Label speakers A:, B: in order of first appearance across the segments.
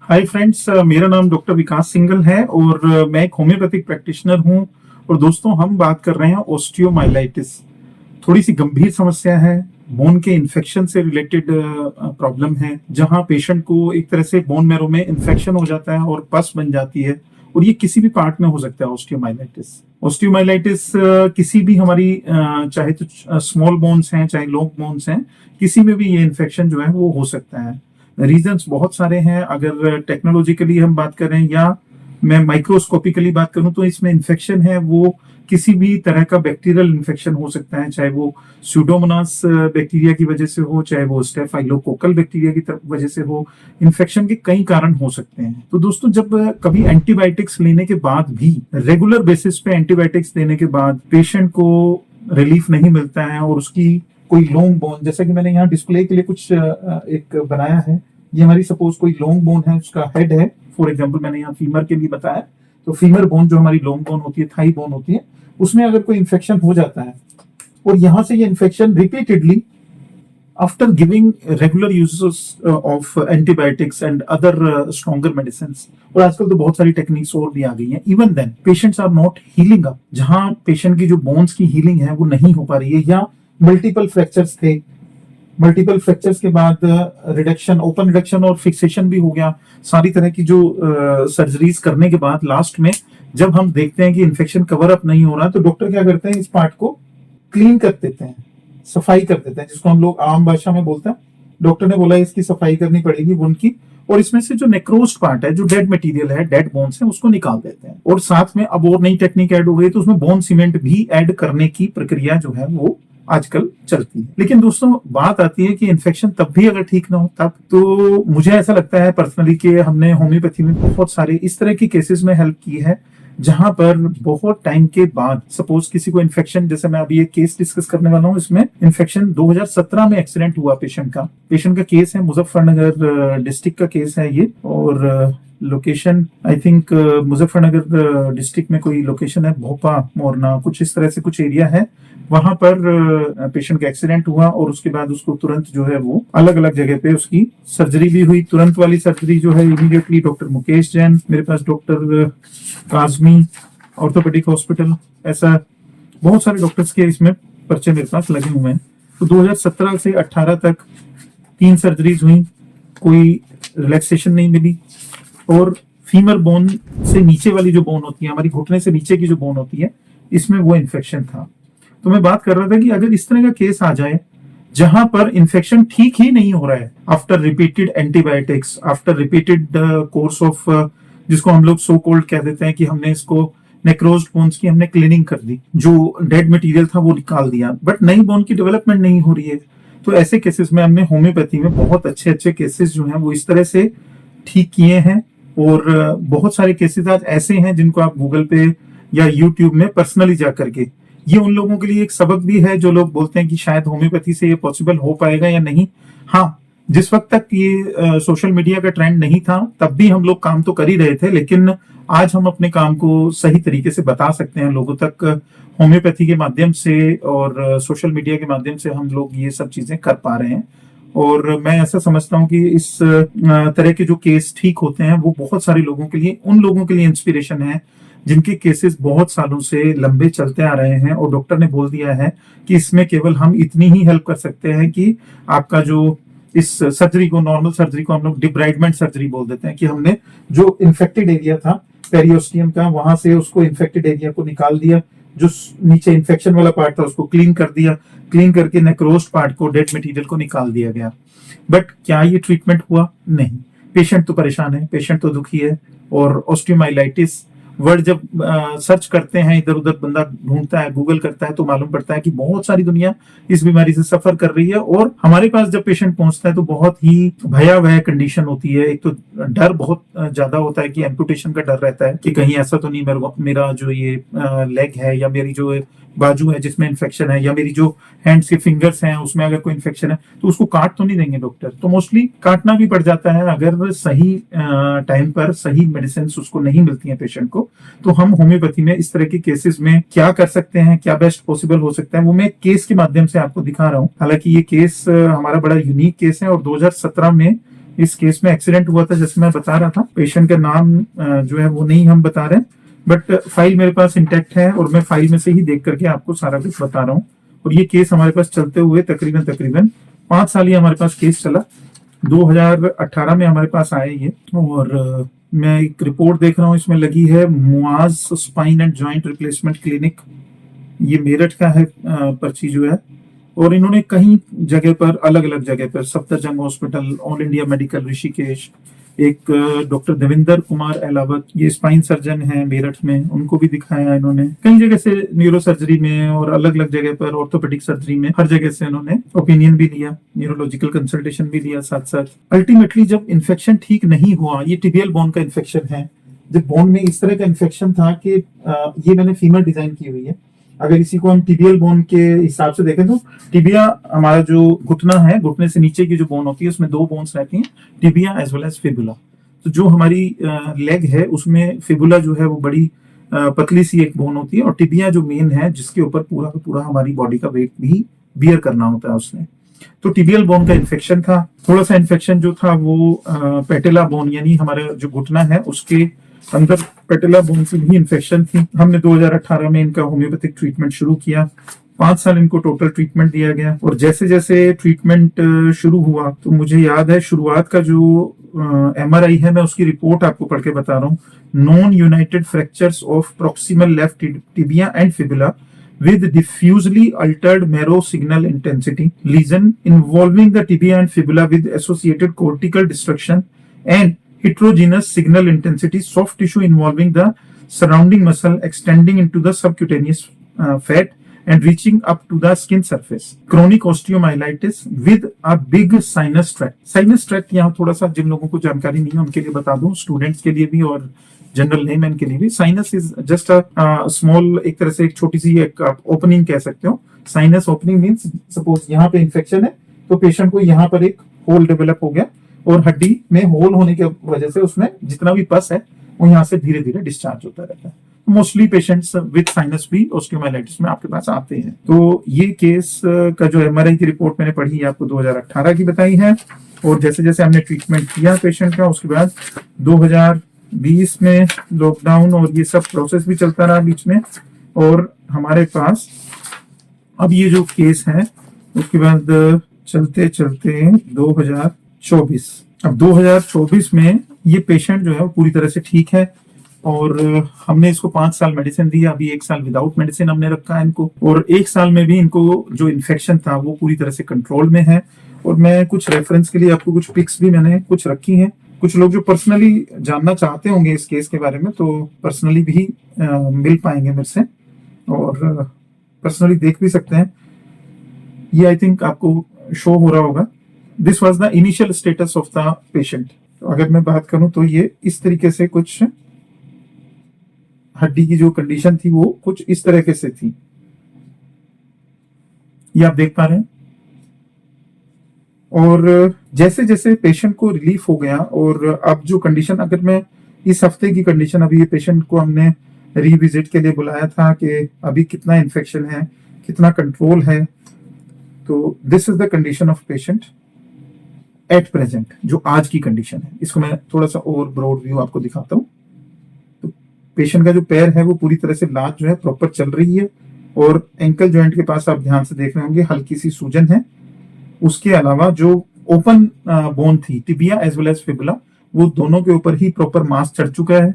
A: Hi friends, मेरा नाम doctor विकास सिंघल है और मैं एक होम्योपैथिक प्रैक्टिशनर हूं। और दोस्तों, हम बात कर रहे हैं ओस्टियोमाइलाइटिस। थोड़ी सी गंभीर समस्या है, बोन के इन्फेक्शन से रिलेटेड प्रॉब्लम है, जहां पेशेंट को एक तरह से बोन मैरो में इन्फेक्शन हो जाता है और पस बन जाती है। और ये किसी भी पार्ट में हो सकता है। ओस्टियोमाइलाइटिस किसी भी हमारी चाहे तो स्मॉल बोन्स हैं चाहे लॉन्ग बोन्स हैं, किसी में भी ये इन्फेक्शन जो है वो हो सकता है। रीजंस बहुत सारे हैं। अगर टेक्नोलॉजिकली हम बात करें या मैं माइक्रोस्कोपिकली बात करूं तो इसमें इन्फेक्शन है वो किसी भी तरह का बैक्टीरियल इन्फेक्शन हो सकता है, चाहे वो स्यूडोमोनास बैक्टीरिया की वजह से हो, चाहे वो स्टेफाइलोकोकल बैक्टीरिया की वजह से हो। इन्फेक्शन के कई कारण हो सकते हैं। तो दोस्तों, जब कभी एंटीबायोटिक्स लेने के बाद भी, रेगुलर बेसिस पे एंटीबायोटिक्स देने के बाद पेशेंट को रिलीफ नहीं मिलता है और उसकी कोई लॉन्ग बोन, जैसा कि मैंने यहाँ डिस्प्ले के लिए कुछ एक बनाया है, ये हमारी सपोज कोई लॉन्ग बोन है, उसका हेड है। फॉर एग्जांपल मैंने यहाँ फीमर के लिए बताया, तो फीमर बोन जो हमारी लॉन्ग बोन होती है, थाई बोन होती है, उसमें अगर कोई इन्फेक्शन हो जाता है और यहाँ से ये infection repeatedly after giving regular uses of antibiotics and other stronger medicine, और आजकल तो बहुत सारी टेक्निक्स और भी आ गई हैं, even then patients are not healing up. जहां पेशेंट की जो बोन्स की हीलिंग है वो नहीं हो पा रही है, या मल्टीपल फ्रैक्चर्स थे, मल्टीपल फ्रैक्चर्स के बाद रिडक्शन, ओपन रिडक्शन और फिक्सेशन भी हो गया। सारी तरह की जो सर्जरीज करने के बाद लास्ट में जब हम देखते हैं कि इन्फेक्शन कवर अप नहीं हो रहा, तो डॉक्टर क्या करते हैं, इस पार्ट को क्लीन कर देते हैं, सफाई कर देते हैं, जिसको हम लोग आम भाषा में बोलते हैं। डॉक्टर ने बोला इसकी सफाई करनी पड़ेगी वुंड की, और इसमें से जो नेक्रोज्ड पार्ट है, जो डेड मटेरियल है, डेड बोन्स है, उसको निकाल देते हैं। और साथ में अब और नई टेक्निक ऐड हो गई, तो उसमें बोन सीमेंट भी ऐड करने की प्रक्रिया जो है वो आजकल चलती है। लेकिन दोस्तों, बात आती है कि इन्फेक्शन तब भी अगर ठीक ना हो तब, तो मुझे ऐसा लगता है पर्सनली कि हमने होम्योपैथी में बहुत सारे इस तरह की केसेस में हेल्प की है, जहां पर बहुत टाइम के बाद सपोज किसी को इन्फेक्शन, जैसे मैं अभी एक केस डिस्कस करने वाला हूं, इसमें इन्फेक्शन 2017 में एक्सीडेंट हुआ पेशेंट का केस है, मुजफ्फरनगर डिस्ट्रिक्ट का केस है ये। और location I think Muzaffarnagar district में कोई लोकेशन है, भोपा मोरना कुछ इस तरह से कुछ एरिया है। वहां पर पेशेंट का एक्सीडेंट हुआ और उसके बाद उसको तुरंत जो है वो अलग अलग जगह पे उसकी सर्जरी भी हुई। तुरंत वाली सर्जरी जो है इमीडिएटली डॉक्टर मुकेश जैन, मेरे पास डॉक्टर काजमी ऑर्थोपेडिक हॉस्पिटल, ऐसा बहुत सारे डॉक्टर्स के इसमें पर्चे मेरे पास लगे हुए हैं। तो 2017 से 18 तक 3 सर्जरीज हुई, कोई रिलैक्सेशन नहीं मिली। और फीमर बोन से नीचे वाली जो बोन होती है, हमारी घुटने से नीचे की जो बोन होती है, इसमें वो इन्फेक्शन था। तो मैं बात कर रहा था कि अगर इस तरह का केस आ जाए जहां पर इन्फेक्शन ठीक ही नहीं हो रहा है, after repeated antibiotics, after repeated course of, जिसको हम लोग सो कोल्ड कह देते हैं कि हमने इसको नेक्रोज्ड बोन्स की हमने क्लीनिंग कर दी, जो डेड मटेरियल था वो निकाल दिया, बट नई बोन की डेवलपमेंट नहीं हो रही है। तो ऐसे केसेस में हमने होम्योपैथी में बहुत अच्छे अच्छे केसेस जो हैं वो इस तरह से ठीक किए हैं। और बहुत सारे केसेस आज ऐसे हैं जिनको आप गूगल पे या यूट्यूब में पर्सनली जा करके, ये उन लोगों के लिए एक सबक भी है जो लोग बोलते हैं कि शायद होम्योपैथी से ये पॉसिबल हो पाएगा या नहीं। हाँ, जिस वक्त तक ये सोशल मीडिया का ट्रेंड नहीं था तब भी हम लोग काम तो कर ही रहे थे, लेकिन आज हम अपने काम को सही तरीके से बता सकते हैं लोगों तक होम्योपैथी के माध्यम से, और सोशल मीडिया के माध्यम से हम लोग ये सब चीजें कर पा रहे हैं। और मैं ऐसा समझता हूँ कि इस तरह के जो केस ठीक होते हैं वो बहुत सारे लोगों के लिए, उन लोगों के लिए इंस्पिरेशन है जिनके केसेस बहुत सालों से लंबे चलते आ रहे हैं, और डॉक्टर ने बोल दिया है कि इसमें केवल हम इतनी ही हेल्प कर सकते हैं कि आपका जो इस सर्जरी को, नॉर्मल सर्जरी को हम लोग डिब्राइडमेंट सर्जरी बोल देते हैं, कि हमने जो इन्फेक्टेड एरिया था पेरियोस्टियम का, वहां से उसको इन्फेक्टेड एरिया को निकाल दिया, जो नीचे इन्फेक्शन वाला पार्ट था उसको क्लीन कर दिया, क्लीन करके नेक्रोज्ड पार्ट को, डेड मटेरियल को निकाल दिया गया। बट क्या ये ट्रीटमेंट हुआ? नहीं। पेशेंट तो परेशान है, पेशेंट तो दुखी है। और ऑस्टियोमाइलाइटिस वर्ड जब सर्च करते हैं, इधर उधर बंदा ढूंढता है, गूगल करता है, तो मालूम पड़ता है कि बहुत सारी दुनिया इस बीमारी से सफर कर रही है। और हमारे पास जब पेशेंट पहुंचता है तो बहुत ही भयावह कंडीशन होती है। एक तो डर बहुत ज्यादा होता है कि एम्पुटेशन का डर रहता है कि कहीं ऐसा तो नहीं मेरा जो ये लेग है, या मेरी जो बाजू है जिसमें इन्फेक्शन है, या मेरी जो हैंड्स के फिंगर्स हैं उसमें अगर कोई इन्फेक्शन है तो उसको काट तो नहीं देंगे डॉक्टर। तो मोस्टली काटना भी पड़ जाता है अगर सही टाइम पर सही मेडिसिन उसको नहीं मिलती है पेशेंट को। तो हम होम्योपैथी में इस तरह के केसेस में क्या कर सकते हैं, क्या बेस्ट पॉसिबल हो सकता है, वो मैं केस के माध्यम से आपको दिखा रहा हूँ। हालांकि ये केस हमारा बड़ा यूनिक केस है, और 2017 में इस केस में एक्सीडेंट हुआ था, जैसे मैं बता रहा था। पेशेंट का नाम जो है वो नहीं हम बता रहे, बट फाइल मेरे पास इंटैक्ट है और मैं फाइल में से ही देख करके आपको सारा कुछ बता रहा हूँ। और ये केस हमारे पास चलते हुए तकरीबन तकरीबन 5 साल ही हमारे पास केस चला। 2018 में हमारे पास आया ये। और मैं एक रिपोर्ट देख रहा हूँ, इसमें लगी है Muaz spine and joint replacement clinic, ये मेरठ का है पर्ची जो है। और इन्होंने कई जगह पर, अलग अलग जगह पर, Safdarjung hospital, all India medical Rishikesh, एक डॉक्टर देवेंद्र कुमार अहलावत, ये स्पाइन सर्जन है मेरठ में, उनको भी दिखाया इन्होंने। कई जगह से न्यूरो सर्जरी में और अलग अलग जगह पर, ऑर्थोपेडिक सर्जरी में, हर जगह से इन्होंने ओपिनियन भी लिया, न्यूरोलॉजिकल कंसल्टेशन भी लिया साथ साथ। अल्टीमेटली जब इन्फेक्शन ठीक नहीं हुआ, ये टिबियल बोन का इन्फेक्शन है, जब बोन में इस तरह का इन्फेक्शन था कि ये मैंने फीमर डिजाइन की हुई है। अगर इसी को हम टिबियल बोन के हिसाब से देखें तो टिबिया हमारा जो घुटना है, घुटने से नीचे की जो बोन होती है उसमें 2 बोन्स रहती हैं, tibia as well as fibula. तो जो हमारी लेग है उसमें फिबुला जो है वो बड़ी पतली सी एक बोन होती है, और टिबिया जो मेन है जिसके ऊपर पूरा का पूरा हमारी बॉडी का वेट भी बियर करना होता है उसने। तो टिबियल बोन का इन्फेक्शन था। थोड़ा सा इन्फेक्शन जो था वो पेटेला बोन यानी हमारे जो घुटना है उसके अंदर पेटेला बोन से भी इन्फेक्शन थी। हमने 2018 में इनका होम्योपैथिक ट्रीटमेंट शुरू किया। 5 साल इनको टोटल ट्रीटमेंट दिया गया। और जैसे जैसे ट्रीटमेंट शुरू हुआ तो मुझे याद है शुरुआत का जो MRI है, मैं उसकी रिपोर्ट आपको पढ़ के बता रहा हूँ। Non United fractures of proximal left tibia and fibula with diffusely altered marrow signal intensity lesion involving the tibia and fibula with associated cortical destruction and heterogeneous signal intensity soft tissue involving the surrounding muscle extending into the subcutaneous fat and reaching up to the skin surface. Chronic osteomyelitis with a big sinus tract. Sinus tract यहाँ थोड़ा सा जिन लोगों को जानकारी नहीं है उनके लिए बता दूं, स्टूडेंट्स के लिए भी और जनरल लेमैन के लिए भी। Sinus is just a small, एक तरह से एक छोटी सी एक ओपनिंग कह सकते हो। साइनस ओपनिंग मींस सपोज यहाँ पे इन्फेक्शन है तो पेशेंट को यहाँ पर एक होल डेवलप हो गया और हड्डी में होल होने की वजह से उसमें जितना भी पस है वो यहाँ से धीरे धीरे डिस्चार्ज होता रहता है। मोस्टली पेशेंट्स विद साइनस भी ऑस्टियोमाइलाइटिस में आपके पास आते हैं। तो ये केस का जो MRI की रिपोर्ट मैंने पढ़ी आपको 2018 की बताई है। और जैसे जैसे हमने ट्रीटमेंट किया पेशेंट का, उसके बाद 2020 में लॉकडाउन और ये सब प्रोसेस भी चलता रहा बीच में। और हमारे पास अब ये जो केस है उसके बाद चलते चलते 2024, अब 2024 में ये पेशेंट जो है वो पूरी तरह से ठीक है और हमने इसको 5 साल मेडिसिन दी। अभी 1 साल विदाउट मेडिसिन हमने रखा है इनको, और 1 साल में भी इनको जो इन्फेक्शन था वो पूरी तरह से कंट्रोल में है। और मैं कुछ रेफरेंस के लिए आपको कुछ पिक्स भी मैंने कुछ रखी हैं। कुछ लोग जो पर्सनली जानना चाहते होंगे इस केस के बारे में तो पर्सनली भी मिल पाएंगे मेरे से और पर्सनली देख भी सकते हैं। ये आई थिंक आपको शो हो रहा होगा। This was the initial status of the patient. अगर मैं बात करूं तो ये इस तरीके से कुछ हड्डी की जो कंडीशन थी वो कुछ इस तरह से थी, ये आप देख पा रहे हैं। और जैसे जैसे पेशेंट को रिलीफ हो गया और अब जो कंडीशन, अगर मैं इस हफ्ते की कंडीशन, अभी ये पेशेंट को हमने रीविजिट के लिए बुलाया था कि अभी कितना इन्फेक्शन है, कितना कंट्रोल है। तो this is the condition of patient at present, जो आज की कंडीशन है। इसको मैं थोड़ा सा और ब्रॉड व्यू आपको दिखाता हूँ। तो पेशेंट का जो पैर है वो पूरी तरह से लात जो है प्रॉपर चल रही है और एंकल जॉइंट के पास आप ध्यान से देख रहे होंगे हल्की सी सूजन है। उसके अलावा जो ओपन बोन थी tibia as well as fibula, वो दोनों के ऊपर ही प्रॉपर मास चढ़ चुका है,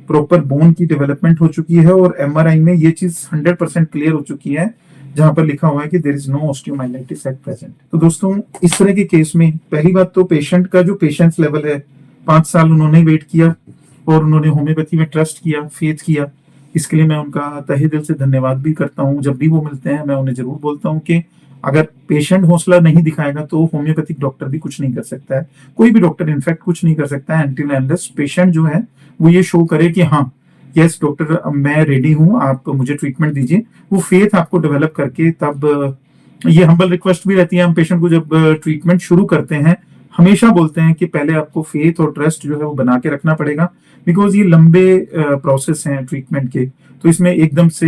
A: प्रॉपर बोन की डेवलपमेंट हो चुकी है और MRI में ये चीज 100% क्लियर हो चुकी है जहां पर लिखा हुआ है कि there is no osteomyelitis at present. तो दोस्तों इस तरह के केस में पहली बात तो पेशेंट का जो पेशेंस लेवल है, 5 साल उन्होंने वेट किया और उन्होंने होम्योपैथी में ट्रस्ट किया, फेथ किया। इसके लिए मैं उनका तहे दिल से धन्यवाद भी करता हूँ। जब भी वो मिलते हैं मैं उन्हें जरूर बोलता हूँ कि अगर पेशेंट हौसला नहीं दिखाएगा तो होम्योपैथिक डॉक्टर भी कुछ नहीं कर सकता है, कोई भी डॉक्टर इनफैक्ट कुछ नहीं कर सकता है अनटिल अनलेस पेशेंट जो है वो ये शो करे कि हाँ यस डॉक्टर मैं रेडी हूँ, आप मुझे ट्रीटमेंट दीजिए। वो फेथ आपको डेवलप करके तब ये हम्बल रिक्वेस्ट भी रहती है, हम पेशेंट को जब ट्रीटमेंट शुरू करते हैं हमेशा बोलते हैं कि पहले आपको फेथ और ट्रस्ट जो है वो बना के रखना पड़ेगा, बिकॉज ये लंबे प्रोसेस हैं ट्रीटमेंट के। तो इसमें एकदम से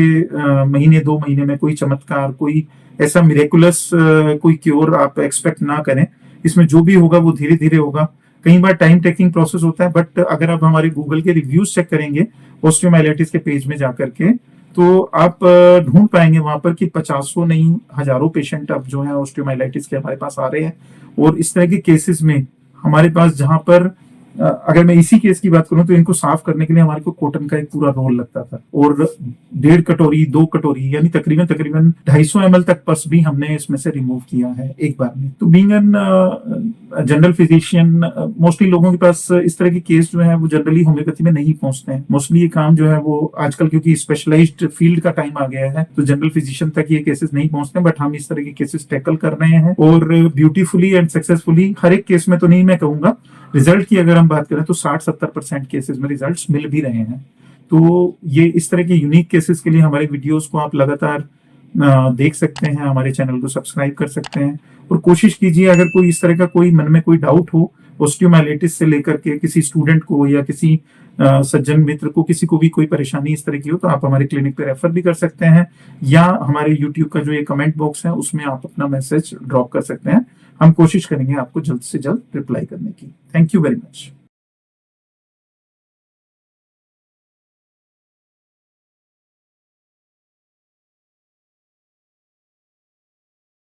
A: महीने 2 महीने में कोई चमत्कार, कोई ऐसा मिरेकुलस कोई क्योर आप एक्सपेक्ट ना करें। इसमें जो भी होगा वो धीरे धीरे होगा। कई बार टाइम टेकिंग प्रोसेस होता है, बट अगर आप हमारे गूगल के रिव्यूज चेक करेंगे ओस्टियोमाइलाइटिस के पेज में जाकर के, तो आप ढूंढ पाएंगे वहां पर कि 50 नहीं हजारों पेशेंट अब जो है ओस्टियोमाइलाइटिस के हमारे पास आ रहे हैं। और इस तरह के केसेस में हमारे पास जहां पर अगर मैं इसी केस की बात करूं तो इनको साफ करने के लिए हमारे को कॉटन का एक पूरा रोल लगता था, और 1.5 कटोरी 2 कटोरी यानी तकरीबन तकरीबन 250 ml तक पस भी हमने इसमें से रिमूव किया है एक बार में। तो being an general physician, mostly लोगों के पास इस तरह के केस जो है वो जनरली होम्योपैथी में नहीं पहुंचते हैं। मोस्टली ये काम जो है वो आजकल क्योंकि स्पेशलाइज्ड फील्ड का टाइम आ गया है तो जनरल फिजिशियन तक ये केसेस नहीं पहुंचते, बट हम इस तरह के केसेस टैकल कर रहे हैं और ब्यूटीफुली एंड सक्सेसफुली। हर एक केस में तो नहीं मैं कहूंगा, रिजल्ट की अगर हम बात करें तो 60-70% केसेस में रिजल्ट्स मिल भी रहे हैं। तो ये इस तरह के यूनिक केसेस के लिए हमारे वीडियोस को आप लगातार देख सकते हैं, हमारे चैनल को सब्सक्राइब कर सकते हैं और कोशिश कीजिए अगर कोई इस तरह का कोई मन में कोई डाउट हो ओस्टियोमाइलाइटिस से लेकर के किसी स्टूडेंट को या किसी सज्जन मित्र को, किसी को भी कोई परेशानी इस तरह की हो तो आप हमारे क्लिनिक पे रेफर भी कर सकते हैं, या हमारे यूट्यूब का जो ये कमेंट बॉक्स है उसमें आप अपना मैसेज ड्रॉप कर सकते हैं। हम कोशिश करेंगे आपको जल्द से जल्द रिप्लाई करने की। Thank you very much.